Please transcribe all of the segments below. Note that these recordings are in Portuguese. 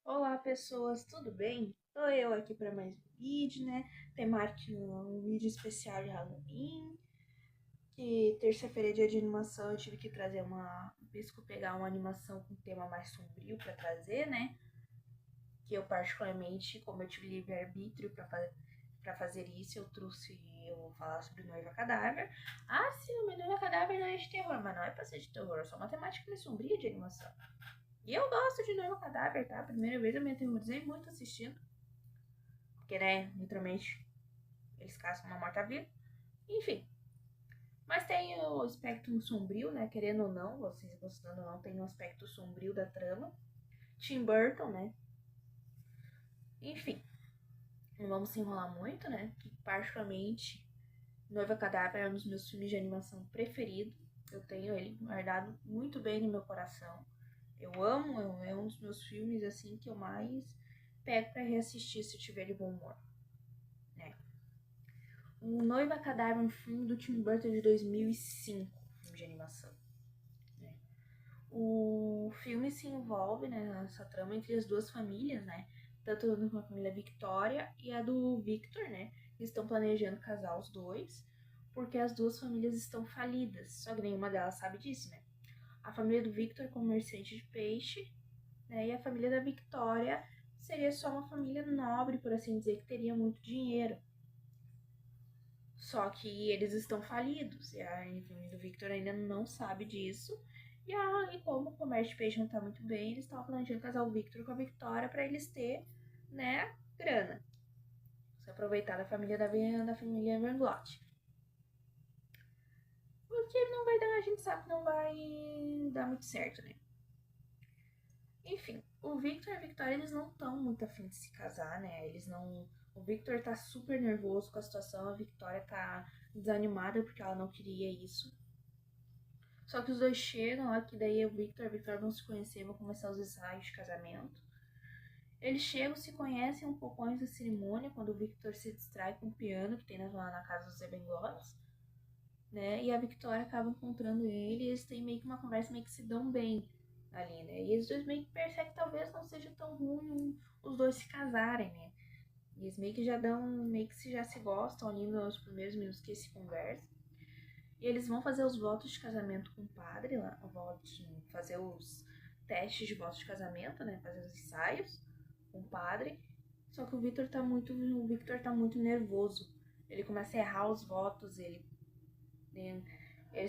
Olá pessoas, tudo bem? Tô eu aqui para mais um vídeo, né? Temático, um vídeo especial de Halloween. Que terça-feira é dia de animação, eu tive que trazer pegar uma animação com tema mais sombrio para trazer, né? Que eu particularmente, como eu tive livre-arbítrio para fazer isso, eu vou falar sobre Noiva Cadáver. Ah, sim, o Noiva Cadáver não é de terror, mas não é pra ser de terror, é só uma temática mais sombria de animação. E eu gosto de Noiva Cadáver, tá? Primeira vez eu me aterrorizei muito assistindo. Porque, né, literalmente, eles caçam uma morta-viva. Enfim. Mas tem o aspecto sombrio, né? Querendo ou não, vocês gostando ou não, tem um aspecto sombrio da trama. Tim Burton, né? Enfim, não vamos se enrolar muito, né? Que particularmente Noiva Cadáver é um dos meus filmes de animação preferido. Eu tenho ele guardado muito bem no meu coração. Eu amo, é um dos meus filmes assim que eu mais pego para reassistir se eu tiver de bom humor, né? O Noiva Cadáver é um filme do Tim Burton de 2005, filme de animação, né? O filme se envolve, né, nessa trama entre as duas famílias, né? Tanto a família Victoria e a do Victor, né? Que estão planejando casar os dois, porque as duas famílias estão falidas. Só que nenhuma delas sabe disso, né? A família do Victor é comerciante de peixe, né? E a família da Victoria seria só uma família nobre, por assim dizer, que teria muito dinheiro. Só que eles estão falidos e a família do Victor ainda não sabe disso. E como o comércio de peixe não tá muito bem, eles estavam planejando casar o Victor com a Victoria para eles ter, né, grana. Se aproveitar da família Verglotti. Porque não vai dar, a gente sabe que não vai dar muito certo, né? Enfim, o Victor e a Victoria, eles não estão muito afim de se casar, né? Eles não. O Victor tá super nervoso com a situação, a Victoria tá desanimada porque ela não queria isso. Só que os dois chegam lá, que daí o Victor e a Victoria vão se conhecer, vão começar os ensaios de casamento. Eles chegam, se conhecem um pouco antes da cerimônia, quando o Victor se distrai com o piano que tem lá na casa dos Ebengots, né? E a Victoria acaba encontrando ele e eles têm meio que uma conversa, meio que se dão bem ali, né? E eles dois meio que percebem que talvez não seja tão ruim os dois se casarem, né? E eles meio que já dão, meio que já se gostam ali nos primeiros minutos que eles se conversam. E eles vão fazer os votos de casamento com o padre lá, fazer os testes de votos de casamento, né? Fazer os ensaios com o padre. Só que o Victor tá muito nervoso. Ele começa a errar os votos, ele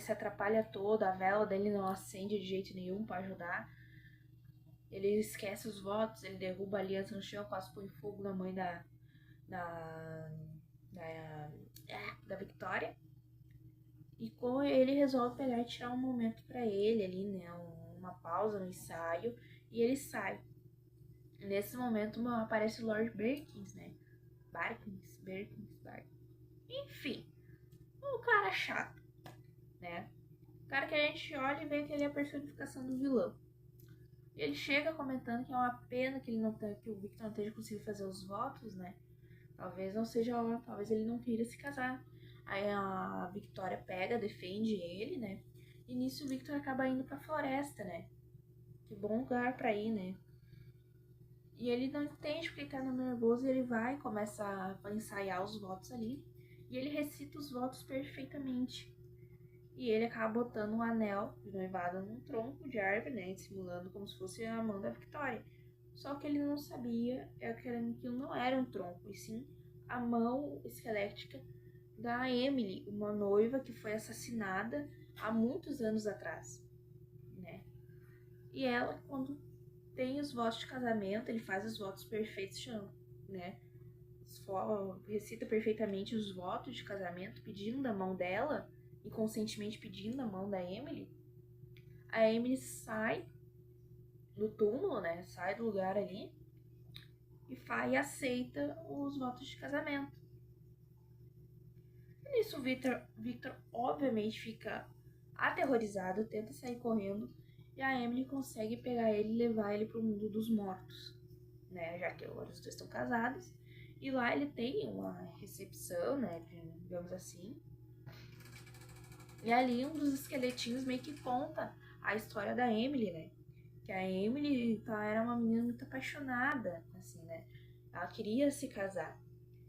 se atrapalha todo, a vela dele não acende de jeito nenhum para ajudar. Ele esquece os votos, ele derruba a aliança no chão, quase põe fogo na mãe da, da, da Victoria. E como ele resolve pegar e tirar um momento para ele ali, né? Uma pausa no ensaio. E ele sai. Nesse momento aparece o Lord Birkins, né? Barkins. Enfim, um cara chato, né? O cara que a gente olha e vê que ele é a personificação do vilão. E ele chega comentando que é uma pena que, que o Victor não esteja conseguindo fazer os votos, né? Talvez não seja, talvez ele não queira se casar. Aí a Victoria pega, defende ele, né? E nisso o Victor acaba indo pra floresta, né? Que bom lugar pra ir, né? E ele não entende porque ele tá nervoso e ele vai, começa a ensaiar os votos ali. E ele recita os votos perfeitamente. E ele acaba botando um anel de noivado num tronco de árvore, né? Simulando como se fosse a mão da Victoria. Só que ele não sabia que aquilo não era um tronco, e sim a mão esquelética da Emily, uma noiva que foi assassinada há muitos anos atrás, né? E ela, quando tem os votos de casamento, ele faz os votos perfeitos, né? Recita perfeitamente os votos de casamento, pedindo a mão dela, inconscientemente pedindo a mão da Emily. A Emily sai do túmulo, né? Sai do lugar ali e aceita os votos de casamento. E nisso, Victor obviamente fica aterrorizado, tenta sair correndo e a Emily consegue pegar ele e levar ele para o mundo dos mortos, né? Já que agora os dois estão casados. E lá ele tem uma recepção, né? Digamos assim. E ali um dos esqueletinhos meio que conta a história da Emily, né? Que a Emily era uma menina muito apaixonada, assim, né? Ela queria se casar.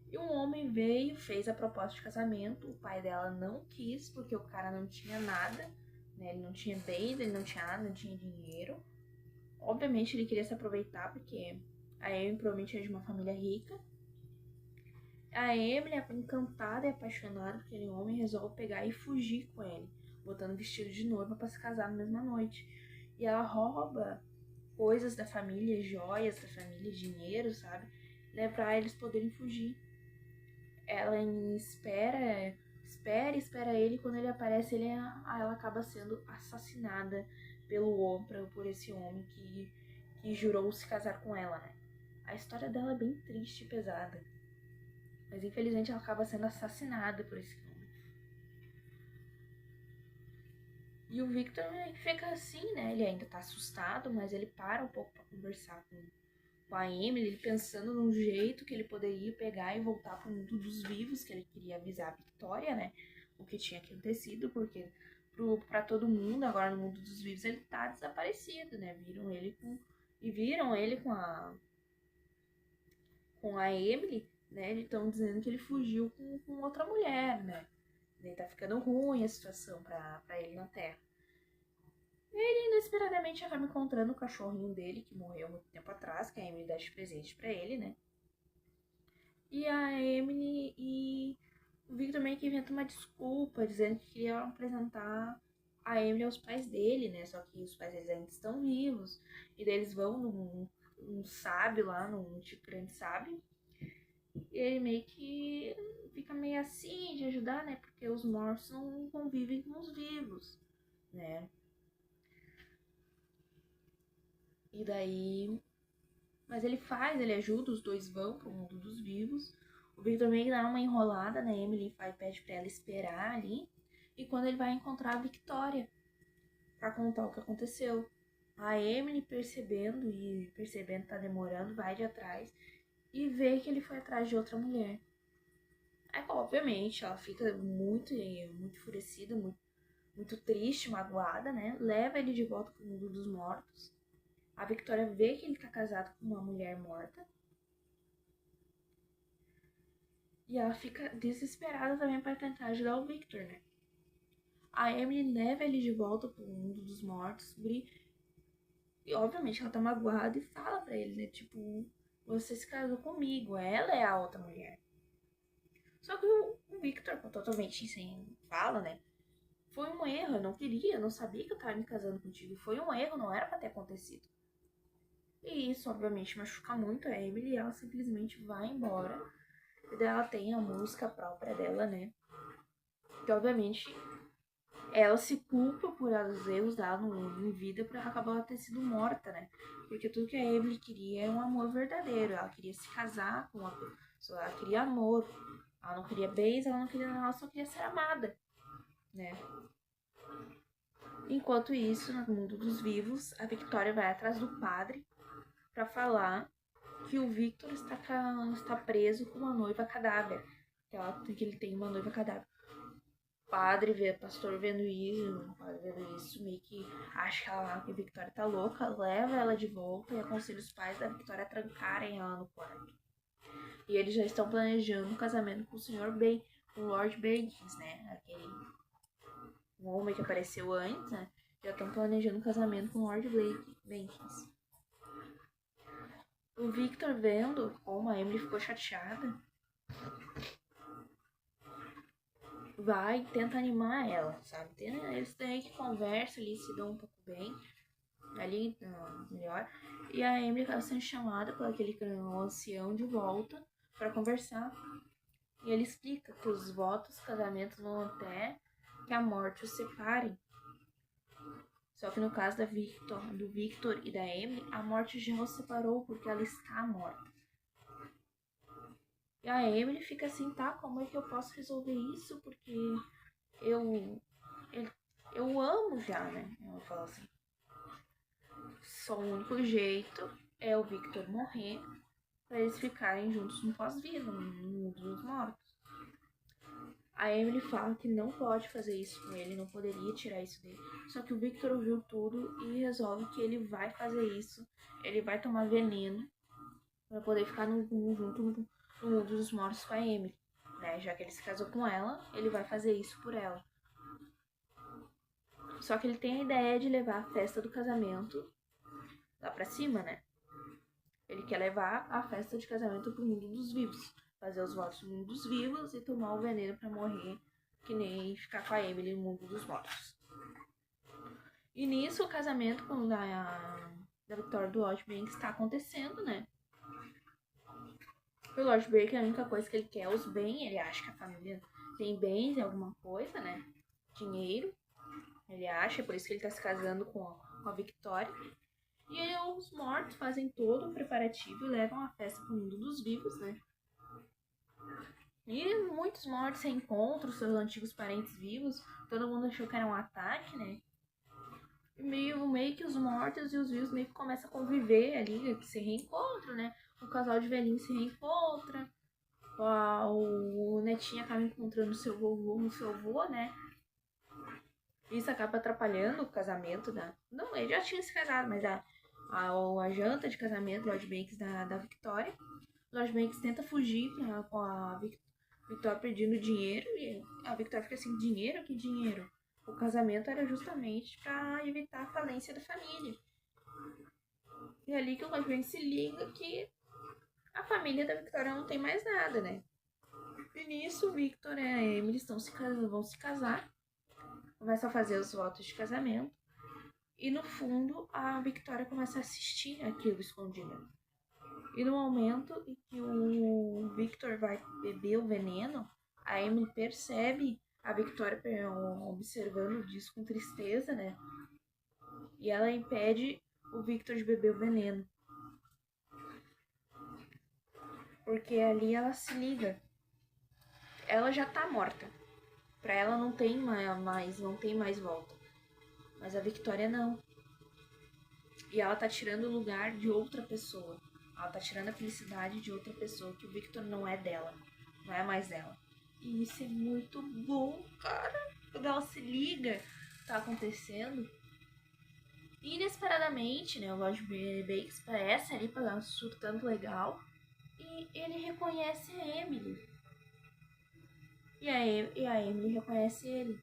E um homem veio, fez a proposta de casamento. O pai dela não quis, porque o cara não tinha nada, né? Ele não tinha bens, ele não tinha nada, não tinha dinheiro. Obviamente ele queria se aproveitar, porque a Emily provavelmente é de uma família rica. A Emily, encantada e apaixonada por aquele homem, resolve pegar e fugir com ele, botando vestido de noiva para se casar na mesma noite. E ela rouba coisas da família, joias da família, dinheiro, sabe? Né, pra eles poderem fugir. Ela espera ele, e quando ele aparece, ela acaba sendo assassinada por esse homem que jurou se casar com ela, né? A história dela é bem triste e pesada. Mas infelizmente ela acaba sendo assassinada por esse homem. E o Victor fica assim, né? Ele ainda tá assustado, mas ele para um pouco pra conversar com a Emily, ele pensando num jeito que ele poderia pegar e voltar pro mundo dos vivos, que ele queria avisar a Victoria, né? O que tinha acontecido, porque pra todo mundo, agora no mundo dos vivos, ele tá desaparecido, né? Viram ele com a Emily, né? Estão dizendo que ele fugiu com outra mulher, né? E tá ficando ruim a situação pra ele na Terra. Ele inesperadamente acaba encontrando o cachorrinho dele, que morreu muito tempo atrás, que a Emily dá de presente pra ele, né? E a Emily e o Victor meio que inventa uma desculpa, dizendo que queria apresentar a Emily aos pais dele, né? Só que os pais deles ainda estão vivos. E daí eles vão num sábio lá, num tipo grande sábio. E ele meio que fica meio assim de ajudar, né? Porque os mortos não convivem com os vivos, né? E daí. Mas ele ajuda, os dois vão pro mundo dos vivos. O Victor meio que dá uma enrolada na Emily e pede pra ela esperar ali. E quando ele vai encontrar a Victoria pra contar o que aconteceu. A Emily percebendo que tá demorando, vai de atrás e vê que ele foi atrás de outra mulher. Aí, obviamente, ela fica muito enfurecida, muito triste, magoada, né? Leva ele de volta pro mundo dos mortos. A Victoria vê que ele tá casado com uma mulher morta. E ela fica desesperada também para tentar ajudar o Victor, né? A Emily leva ele de volta pro mundo dos mortos. E obviamente ela tá magoada e fala pra ele, né? Tipo, você se casou comigo, ela é a outra mulher. Só que o Victor, totalmente sem fala, né? Foi um erro, eu não queria, eu não sabia que eu tava me casando contigo. Foi um erro, não era pra ter acontecido. E isso, obviamente, machuca muito a Emily e ela simplesmente vai embora. E daí ela tem a música própria dela, né? Que obviamente ela se culpa por os erros dela em vida por acabar ter sido morta, né? Porque tudo que a Emily queria era um amor verdadeiro. Ela queria se casar com uma pessoa, ela queria amor. Ela não queria bens, ela não queria nada, ela só queria ser amada, né? Enquanto isso, no mundo dos vivos, a Victoria vai atrás do padre para falar que o Victor está preso com uma noiva cadáver. Que ele tem uma noiva cadáver. Pastor vendo isso, meio que acha que a Victoria tá louca, leva ela de volta e aconselha os pais da Victoria a trancarem ela no quarto. E eles já estão planejando um casamento com o Sr. com o Lord Bankins, né? Aquele um homem que apareceu antes, né? Já estão planejando um casamento com o Lord Bankins. O Victor vendo como a Emily ficou chateada, vai e tenta animar ela, sabe? Eles têm que conversam ali, se dão um pouco bem, ali melhor. E a Emily acaba sendo chamada por aquele ancião de volta para conversar. E ele explica que os votos, casamentos vão até que a morte os separe. Só que no caso do Victor e da Emily, a morte já os separou porque ela está morta. E a Emily fica assim, tá, como é que eu posso resolver isso? Porque eu amo já, né? Ela fala assim. Só o único jeito é o Victor morrer pra eles ficarem juntos no pós-vida, no mundo dos mortos. A Emily fala que não pode fazer isso com ele, não poderia tirar isso dele. Só que o Victor ouviu tudo e resolve que ele vai fazer isso. Ele vai tomar veneno pra poder ficar junto no mundo dos mortos com a Emily, né? Já que ele se casou com ela, ele vai fazer isso por ela. Só que ele tem a ideia de levar a festa do casamento lá pra cima, né? Ele quer levar a festa de casamento pro mundo dos vivos. Fazer os votos no mundo dos vivos e tomar o veneno pra morrer, que nem ficar com a Emily no mundo dos mortos. E nisso o casamento da Victoria do Lord Banks está acontecendo, né? O Lord Banks, a única coisa que ele quer é os bens. Ele acha que a família tem bens, alguma coisa, né? Dinheiro. Ele acha, é por isso que ele tá se casando com a Victoria. E aí os mortos fazem todo o preparativo e levam a festa pro mundo dos vivos, né? E muitos mortos se encontram, seus antigos parentes vivos. Todo mundo achou que era um ataque, né? E meio que os mortos e os vivos meio que começam a conviver ali, que se reencontram, né? O casal de velhinhos se reencontra. O netinho acaba encontrando o seu avô, né? Isso acaba atrapalhando o casamento da... Não, ele já tinha se casado, mas a janta de casamento do Lord Banks da Victoria. O Lord Banks tenta fugir com a Victoria pedindo dinheiro e a Victoria fica assim, dinheiro? Que dinheiro? O casamento era justamente para evitar a falência da família. E é ali que o Lord Banks se liga que a família da Victoria não tem mais nada, né? E nisso, o Victor e a Emily vão se casar, começam a fazer os votos de casamento. E no fundo, a Victoria começa a assistir aquilo escondido. E no momento em que o Victor vai beber o veneno, a Emily percebe a Victoria observando disso com tristeza, né? E ela impede o Victor de beber o veneno. Porque ali ela se liga. Ela já tá morta. Pra ela não tem mais volta. Mas a Victoria não. E ela tá tirando o lugar de outra pessoa. Ela tá tirando a felicidade de outra pessoa, que o Victor não é dela. Não é mais dela. E isso é muito bom, cara. Quando ela se liga, tá acontecendo. E inesperadamente, né, o Lord Banks aparece ali surtando legal. E ele reconhece a Emily. E a Emily reconhece ele.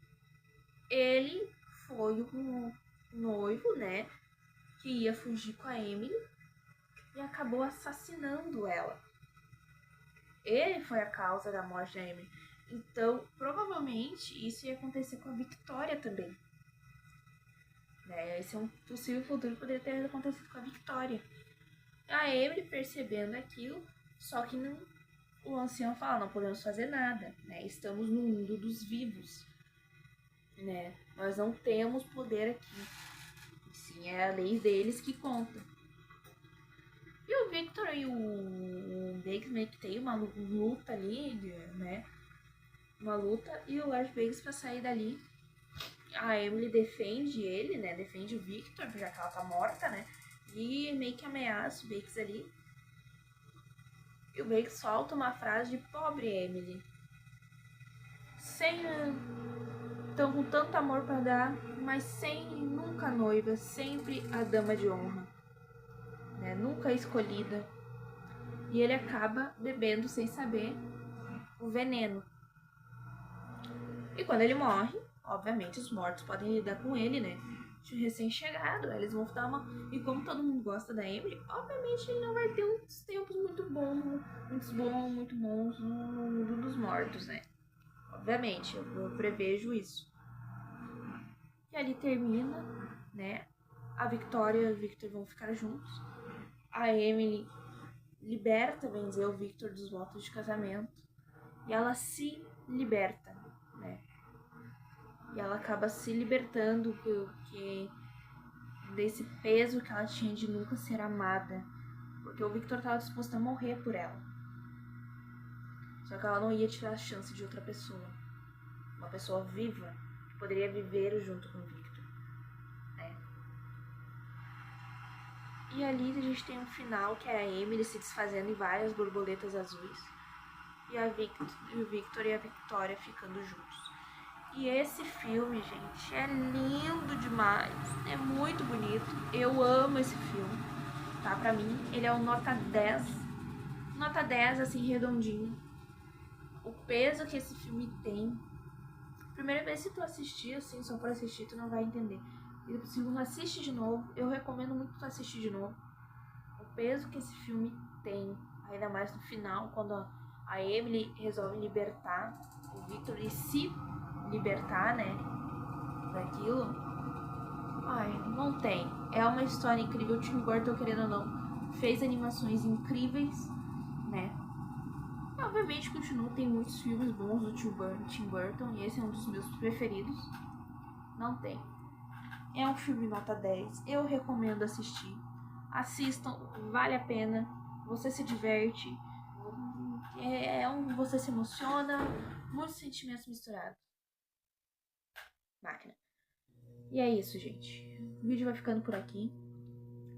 Ele foi o noivo, né, que ia fugir com a Emily e acabou assassinando ela. Ele foi a causa da morte da Emily. Então, provavelmente, isso ia acontecer com a Victoria também. Né? Esse é um possível futuro que poderia ter acontecido com a Victoria. A Emily percebendo aquilo, só que não, o ancião fala, não podemos fazer nada, né? Estamos no mundo dos vivos, né? Nós não temos poder aqui. Sim, é a lei deles que conta. E o Victor e o Banks meio que tem uma luta ali, né? Uma luta, e o Lord Banks pra sair dali. A Emily defende ele, né? Defende o Victor, já que ela tá morta, né? E meio que ameaça o Banks ali. E o Banks solta uma frase de pobre Emily. Então, com tanto amor pra dar, mas sem nunca noiva, sempre a dama de honra, né? Nunca escolhida. E ele acaba bebendo sem saber o veneno. E quando ele morre, obviamente os mortos podem lidar com ele, né? De recém-chegado, eles vão dar uma... E como todo mundo gosta da Emily, obviamente ele não vai ter uns tempos muito bons no mundo dos mortos, né? Obviamente, eu prevejo isso. E ali termina, né? A Victoria e o Victor vão ficar juntos. A Emily liberta, bem dizer, o Victor dos votos de casamento. E ela se liberta, né? E ela acaba se libertando desse peso que ela tinha de nunca ser amada. Porque o Victor estava disposto a morrer por ela. Só que ela não ia tirar a chance de outra pessoa. Uma pessoa viva que poderia viver junto com o Victor. Né? E ali a gente tem um final que é a Emily se desfazendo em várias borboletas azuis. e o Victor e a Victoria ficando juntos. E esse filme, gente, é lindo demais, é muito bonito, eu amo esse filme, tá? Pra mim, ele é um nota 10, assim, redondinho. O peso que esse filme tem. Primeira vez, se tu assistir, assim, só por assistir, tu não vai entender. E segundo, assiste de novo, eu recomendo muito tu assistir de novo. O peso que esse filme tem, ainda mais no final, quando a Emily resolve libertar o Victor e se libertar, né, daquilo. Ai, não tem. É uma história incrível. O Tim Burton, querendo ou não, fez animações incríveis, né? Obviamente, continua, tem muitos filmes bons do Tim Burton, e esse é um dos meus preferidos. Não tem. É um filme nota 10. Eu recomendo assistir. Assistam, vale a pena. Você se diverte. Você se emociona. Muitos sentimentos misturados. Máquina. E é isso, gente. O vídeo vai ficando por aqui.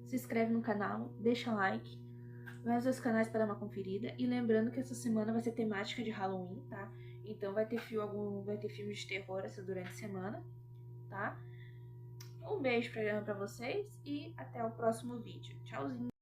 Se inscreve no canal, deixa like. Vai aos canais para dar uma conferida. E lembrando que essa semana vai ser temática de Halloween, tá? Então vai ter filme de terror essa durante a semana, tá? Um beijo pra vocês e até o próximo vídeo. Tchauzinho!